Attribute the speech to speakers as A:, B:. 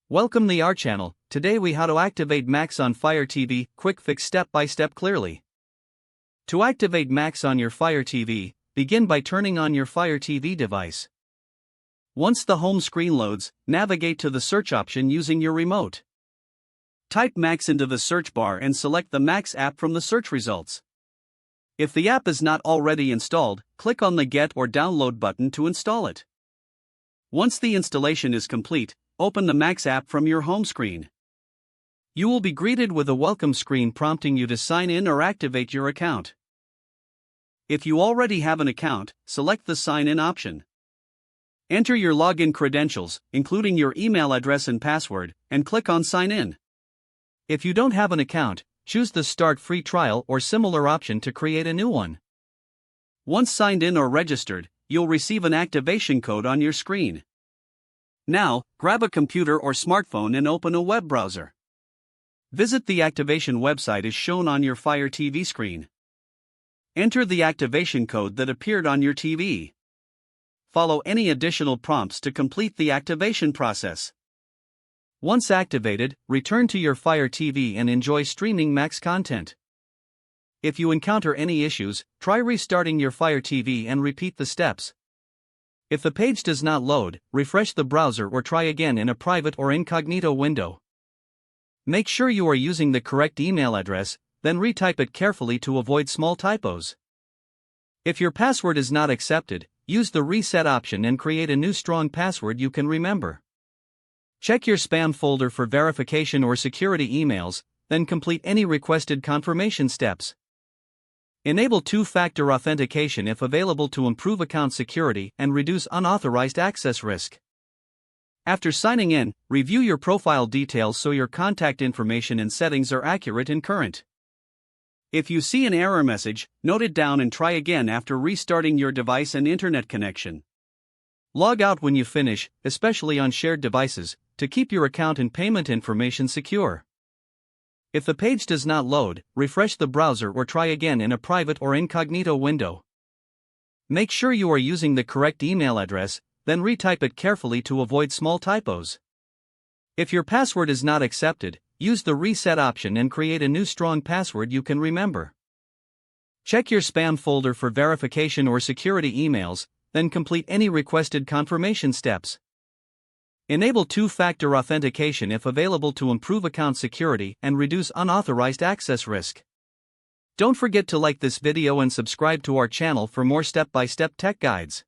A: Welcome to our channel. Today we how to activate Max on Fire TV, quick fix step by step clearly. To activate Max on your Fire TV, begin by turning on your Fire TV device. Once the home screen loads, navigate to the search option using your remote. Type Max into the search bar and select the Max app from the search results. If the app is not already installed, click on the Get or Download button to install it. Once the installation is complete, open the Max app from your home screen. You will be greeted with a welcome screen prompting you to sign in or activate your account. If you already have an account, select the Sign In option. Enter your login credentials, including your email address and password, and click on Sign In. If you don't have an account, choose the Start Free Trial or similar option to create a new one. Once signed in or registered, you'll receive an activation code on your screen. Now, grab a computer or smartphone and open a web browser. Visit the activation website as shown on your Fire TV screen. Enter the activation code that appeared on your TV. Follow any additional prompts to complete the activation process. Once activated, return to your Fire TV and enjoy streaming Max content. If you encounter any issues, try restarting your Fire TV and repeat the steps. If the page does not load, refresh the browser or try again in a private or incognito window. Make sure you are using the correct email address, then retype it carefully to avoid small typos. If your password is not accepted, use the reset option and create a new strong password you can remember. Check your spam folder for verification or security emails, then complete any requested confirmation steps. Enable two-factor authentication if available to improve account security and reduce unauthorized access risk. After signing in, review your profile details so your contact information and settings are accurate and current. If you see an error message, note it down and try again after restarting your device and internet connection. Log out when you finish, especially on shared devices, to keep your account and payment information secure. If the page does not load, refresh the browser or try again in a private or incognito window. Make sure you are using the correct email address, then retype it carefully to avoid small typos. If your password is not accepted, use the reset option and create a new strong password you can remember. Check your spam folder for verification or security emails, then complete any requested confirmation steps. Enable two-factor authentication if available to improve account security and reduce unauthorized access risk. Don't forget to like this video and subscribe to our channel for more step-by-step tech guides.